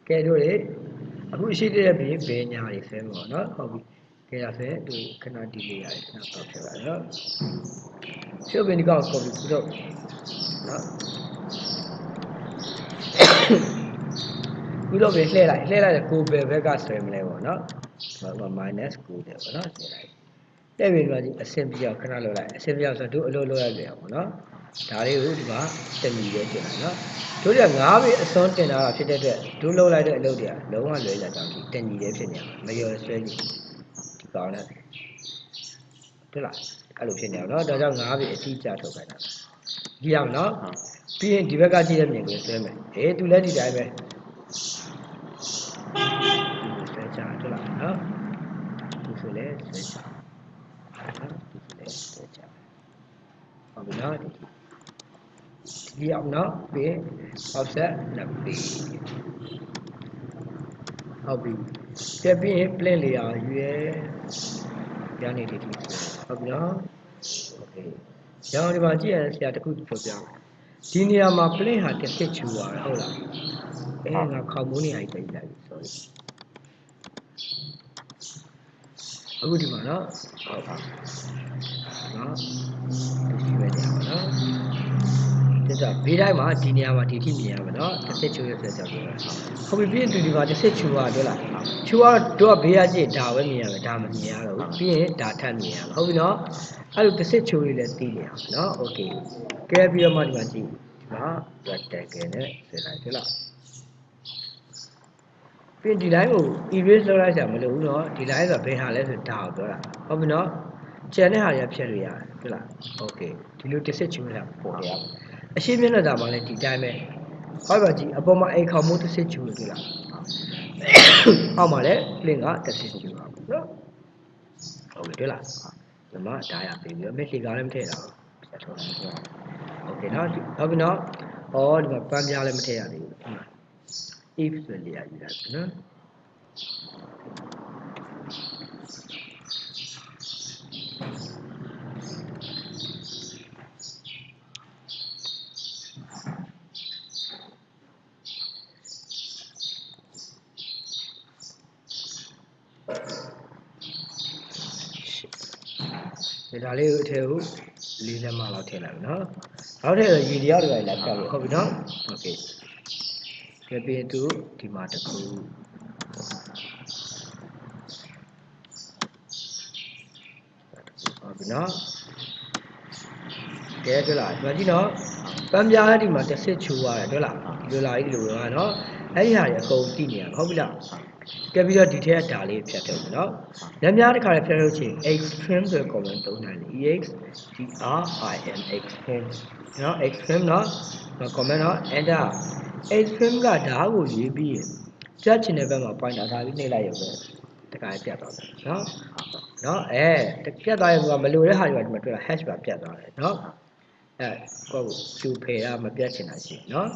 cái đó đấy aku isi dia be nya ni fe mo no hobi cái là fe tu khana delay ya khana stop phit la no so be ni ka copy ku do no ku do be လှည့်လိုက်ကိုပဲဘက်ကဆွဲမလဲပေါ့နော်ဟို minus 9တယ်ပေါ့နော်လှည့်လိုက်လှည့်ပြီးတော့ဒီအဆင့်ပြောက်ခဏလောက်လိုက်အဆင့်ပြောက်ဆိုတော့အလုပ်လုပ်ရပြန်ပေါ့နော်ဒါလေးကိုဒီမှာတဏီပဲတင်လိုက်နော်တို့က9ပေအစွန်းတင်တာဖြစ်တဲ့အတွက်တို့လုပ်လိုက်တဲ့အလုပ်တွေကလုံးဝလွယ်လာကြပြီတဏီလေးဖြစ်နေမှာမရောဆွဲနေဒီကောင်နဲ့တွေ့လားအဲ့လိုဖြစ်နေအောင်နော်ဒါကြောင့်9ပေအတိအကျထုတ်ခိုင်းတာဒီအောင်နော်ပြီးရင်ဒီဘက်ကကြည့်ရမြင်ကိုဆွဲမယ်သူလည်းဒီတိုင်းပဲဆွဲချတွေ့လားနော်ဒီဆိုလဲဆွဲချဒီဆိုလဲဆွဲချဟုတ်ပြီနော်ဒီအောင်နော်ပြီး offset နဲ့ပြီးဟုတ်ပြီပြပြီးရင် plane layer ရွေးရနေတယ်ဒီဟုတ်ပြီနော်โอเคရောင်းဒီမှာကြည့်ရဆရာတခုပြောပြမယ်ဒီနေရာမှာ plane ဟာတစ်စစ်ချူသွားတယ်ဟုတ်လားငါခေါင်းမိုးနေအိုက်တိတ်လိုက် sorry အခုဒီမှာနော်ဟုတ်ပါနော်ဒီပဲနေရာပါနော်ဒါဘေးတိုင်းမှာဒီနေရာမှာဒီထိမြင်ရမှာနော်တစ်စစ်ချူရဆက်ကြောက်တယ်ဟုတ်ပြီပြီးရင်ဒီမှာတစ်စစ်ချူသွားတယ်လားချူတော့ဘေးရကြည့်ဒါပဲမြင်ရမယ်ဒါမမြင်ရတော့ဘူးပြီးရင်ဒါထပ်မြင်ရမှာဟုတ်ပြီနော်အဲ့လိုတစ်စစ်ချူလေးလည်းသိနေအောင်နော်โอเคကဲပြီးတော့မှဒီမှာကြည့်ဒီမှာ rectangle နဲ့ဆက်လိုက်တယ်လားပြီးဒီ line ကို erase လုပ်လိုက်ကြမလို့ဘူးเนาะဒီ line ဆိုဘယ်ဟာလဲဆိုဒါကိုပြောတာဟုတ်ပြီเนาะကျန်တဲ့ဟာတွေကဖြတ်လို့ရတယ်ဟုတ်လားโอเคဒီလိုတစ်စစ်ချူလာပေါ်ရအရှင်းမျက်နှာသာမှာလည်းဒီတိုင်းပဲဟုတ်ပါကြည့်အပေါ်မှာအိမ်ခေါမိုးတစ်စစ်ချူလို့တွေ့လားအောက်မှာလည်း plane ကတစ်စစ်ချူပါဘူးเนาะဟုတ်ပြီတွေ့လားဒီမှာဒါရပြီးပြီးတော့ message ကလည်းမထည့်တာဆက်ထုတ်လိုက်โอเคเนาะဟုတ်ပြီเนาะဒီမှာပန်းပြားလည်းမထည့်ရသေးဘူး if ဆိုနေရယူလိုက်เนาะဒါလေးကိုအထည့်ကို4လက်မလောက်ထည့်လိုက်နော်နောက်ထည့်ရေတရားတွေလိုက်ပြလို့ဟုတ်ပြီနော်โอเคကဲပြီးသူဒီမှာတစ်ခုဟုတ်ပြီနော်ကဲတွေ့လားဒီမှာကြည့်နော်ပန်းပြားဒီမှာတစ်စစ်ချူရတယ်တွေ့လားဒီလိုလာကြီးဒီလိုပါနော်အဲ့ဒီဟာတွေအကုန်သိနေရဟုတ်ပြီလားကဲပြီးတော့ဒီထက်ကဒါလေးဖြတ်ထုတ်မယ်နော်လက်များတစ်ခါလေးဖြတ်ထုတ်ချင် extreme ဆိုတဲ့ comment သုံးနိုင်တယ် extreme extreme နော် extreme နော် comment နော် enter extreme ကဓာတ်ကိုရေးပြီးရင်ဖြတ်ချင်တဲ့ဘက်မှာ pointer ထားပြီးနှိပ်လိုက်ရုံပဲတခါလေးပြတ်သွားတယ်နော်နော်ပြတ်သွားရင်ကမလိုတဲ့ဟာတွေဒီမှာတွေ့တာ hash ပါပြတ်သွားတယ်နော်ကိုယ့်ကိုကျူဖယ်တာမပြတ်ချင်တာရှိနော်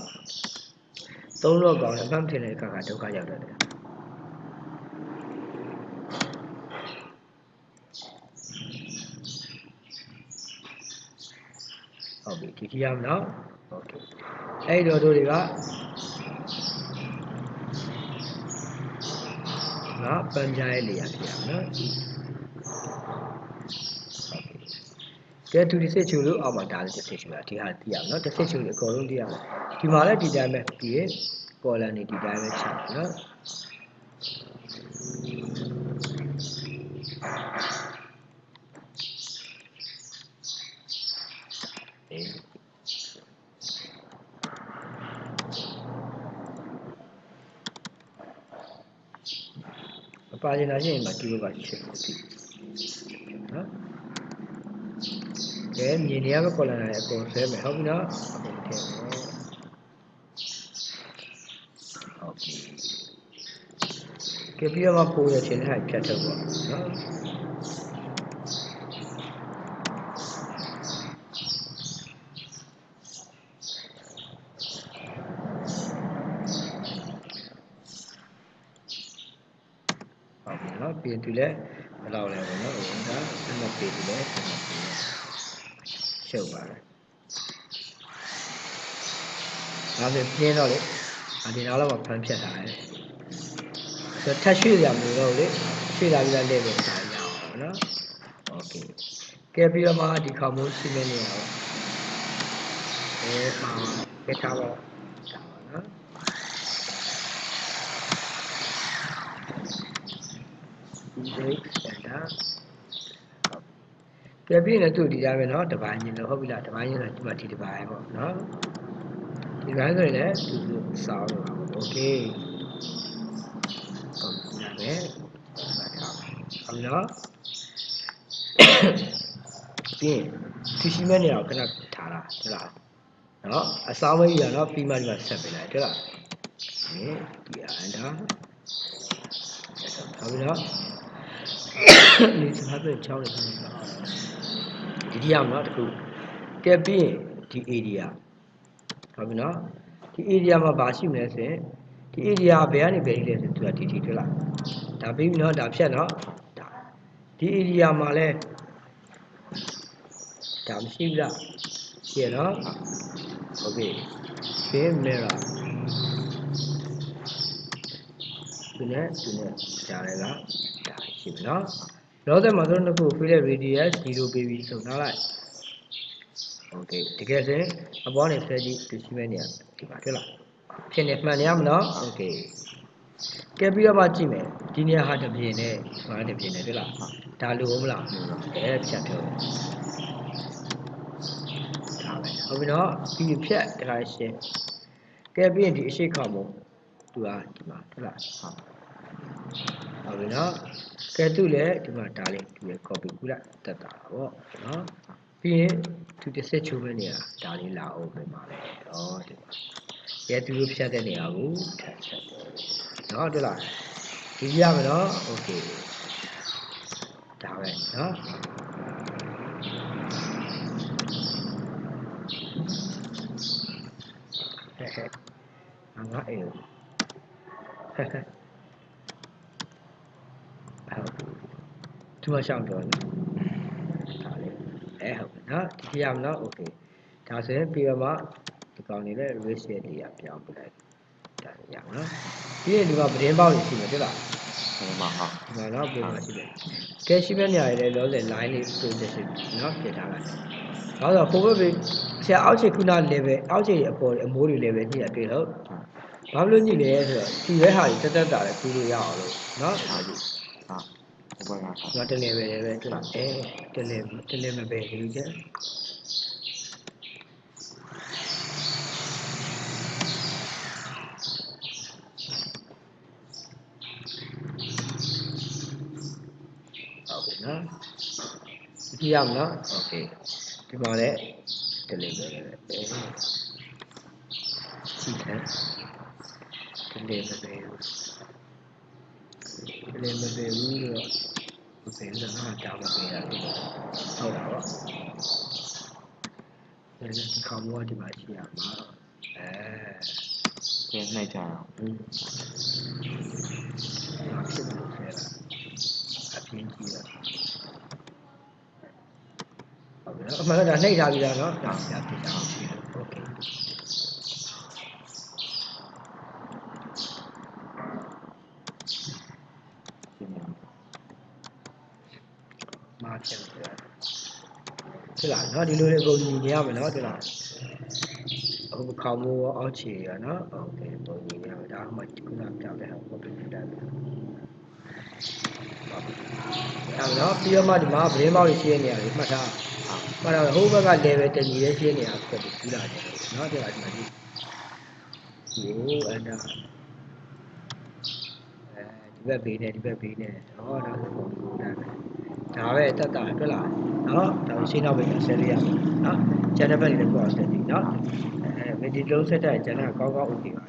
သုံးလို့ကောင်းတယ်အမှန်ထင်တဲ့အခါကဒုက္ခရောက်တယ်ဟုတ်ပြီဒီရအောင်နော်โอเคအဲ့တော့တို့တွေကငါပန်းကြရဲ့နေရာဖြစ်အောင်နော်ကဲသူဒီစစ်ချူလို့အောက်မှာဒါလည်းတစ်စစ်ချူတာဒီဟာသိရအောင်နော်တစ်စစ်ချူလို့အကုန်လုံးသိရအောင်ဒီမှာလည်းဒီတိုင်းပဲပြီးရင်ကော်လန်နေဒီတိုင်းပဲချနော်ပါကျင်လာရှိရင်မတူလို့ပါရှင်းပြီနော်ကဲမြင်နေရမယ့် column တွေအကုန်ဆွဲမယ်ဟုတ်ပြီနော်အကုန်ထည့်မယ်ဟုတ်ပြီကဲပြီးတော့ပို့ရချင်တဲ့ဟာဖြတ်ထုတ်ပါနော်ပြင်သူလည်းဘယ်လောက်လဲပေါ့နော်ဒါဆက်မပေးသူလည်းရှုပ်ပါတယ်ဒါဆိုပြင်းတော့လေ ဒီနောက်တော့ဖမ်းဖြတ်ထားတယ်ဆိုတော့ထပ်ရွှေ့ရမလို့တော့လေရွှေ့လာပြီးတော့လဲပဲစာရအောင်နော်โอเคကဲပြီးတော့မှဒီခေါင်းမိုးရှိနေနေရအောင်မှာကဲထားပါနော်ဒီenterကဲပြီးရင်သူ့ဒီကြပဲเนาะတပိုင်းချင်းလို့ဟုတ်ပြီလားတပိုင်းချင်းဆိုဒီမှာဒီတပိုင်းပေါ့เนาะဒီပိုင်းဆိုရင်လည်းသူစောင်းတော့โอเคဟုတ်ပြီလားပဲဟုတ်เนาะပြီးရင်သူရှိမဲ့နေရာကိုခဏထားတာဟုတ်လားเนาะအစောင်းမကြီးရเนาะပြီးမှဒီမှာဆက်ပေးလိုက်ဟုတ်လားဒီenterဟုတ်ပြီเนาะဒီစကားပဲချောင်းနေဒီဒီအောင်เนาะတခုကဲပြီးရင်ဒီ area ဟုတ်ပြီเนาะဒီ area မှာဘာရှိမလဲဆိုရင်ဒီ area ဘယ်ကနေဘယ်ထိလဲဆိုသူကဒီထိတွေ့လားဒါပြီးပြီเนาะဒါဖြတ်เนาะဒါဒီ area မှာလဲဒါမရှိဘူးလားရှိရเนาะโอเคပြီး mirror ဒီနဲ့ကြားရဲကဒါရှိပြီเนาะလောဆယ်မှာတို့နှစ်ခု fill radius 0ပေးပြီးဆုံးထားလိုက်โอเคတကယ်ဆိုရင်အပေါ်နေဆွဲကြည့်ဒီရှိမဲ့နေရဒီမှာတွေ့လားဖြစ်နေမှန်နေရမနော်โอเคကဲပြီးတော့မှကြည့်မယ်ဒီနေရာဟာတစ်ပြင်းနဲ့ဟာတစ်ပြင်းနဲ့တွေ့လားဒါလိုဟုတ်မလားဖြတ်ထုတ်ဒါပဲဟုတ်ပြီနော်ဒီဖြတ်တခါရှင်းကဲပြီးရင်ဒီအရှိခေါမို့သူကဒီမှာတွေ့လားဟုတ်ပြီနော်ကဲသူလည်းဒီမှာဒါလေးသူရဲ့ copy ကူလိုက်တက်တာပေါ့နော်ပြီးရင်သူတစ်ဆက်ချိုးမဲ့နေရဒါလေးလာအောင်ပြန်ပါလေဩဒီမှာရဲသူတို့ဖြတ်တဲ့နေရာကိုထပ်ချက်နော်တွေ့လားဒီရမယ်နော်โอเคဒါပဲနော်ငါအေးသူမရှောင်းတော့ဒါလေးဟုတ်နော်ဒီရမယ်နော်โอเคဒါဆိုရင်ပြီးတော့မှဒီကောင်နေလဲ ratio တွေရပြောင်းပြလိုက်ဒါရမယ်နော်ပြီးရင်ဒီမှာပတင်းပေါက်တွေရှိမယ်တွေ့လားဒီမှာတော့ပြင်မှာရှိတယ်ကဲရှိမဲ့နေရာတွေလည်းလောဆယ် line လေး projection နော်ပြင်ထားလိုက်ဒါဆို forward ပဲဆရာအောက်ခြေခုန level အောက်ခြေအပေါ်အမိုးတွေ level ညှိရတွေ့လို့ဘာလို့ညှိလဲဆိုတော့ဒီဘက်ဟာတွေတက်တာလည်းကူးလို့ရအောင်လို့နော်ဟုတ်ပြီဟုတ်တ level လည်းပဲတွေ့လားတ level ပဲယူချက်နော်ကြည့်ရမလားโอเคဒီမှာလည်းတလေးပဲကြည့်ခံတလေးပဲဘူးတော့မပေးလို့ငါတောင်းမပေးရတယ်ဟုတ်တာပေါ့ဒီခေါင်းမိုးဒီမှာရှိရမှာကျင်းလိုက်ကြအောင်ဖြစ်လို့ခဲတာအပြင်းကြီးတာအမှန်တော့နှိပ်ထားပြီးသားเนาะဒါပြပြအောင်ရှိတယ်โอเคမားချက်တယ်ဟုတ်လားเนาะဒီလိုလေးပုံညီနေရမယ်เนาะဟုတ်လားအခုခေါင်းမိုးအောက်ခြေရเนาะโอเคပုံညီနေရမယ်ဒါမှခုနပြောင်းတဲ့ဟာပုံပြတယ်အဲ့တော့ပြီးတော့မှဒီမှာဗရင်းပေါက်တွေရှိနေရတယ်မှတ်ထားမှတ်ထားဟိုဘက်က level တညီရဲ့ရှိနေရဖြစ်ပြီးကူးလာတယ်เนาะပြောပါဒီမှာဒီအဲ့ဒါဒီဘက်ဘေးနဲ့ဒီဘက်ဘေးနဲ့ဟောဒါဆိုဒါပဲတက်တာတွေ့လားเนาะဒါရှင်းတော့ပဲဆက်ရရမယ်เนาะကျန်တဲ့ဘက်တွေလည်းပြောဆက်ပြီเนาะဒီလုံးဆက်တဲ့ကျန်တဲ့ကောင်းကောင်း okay ပါ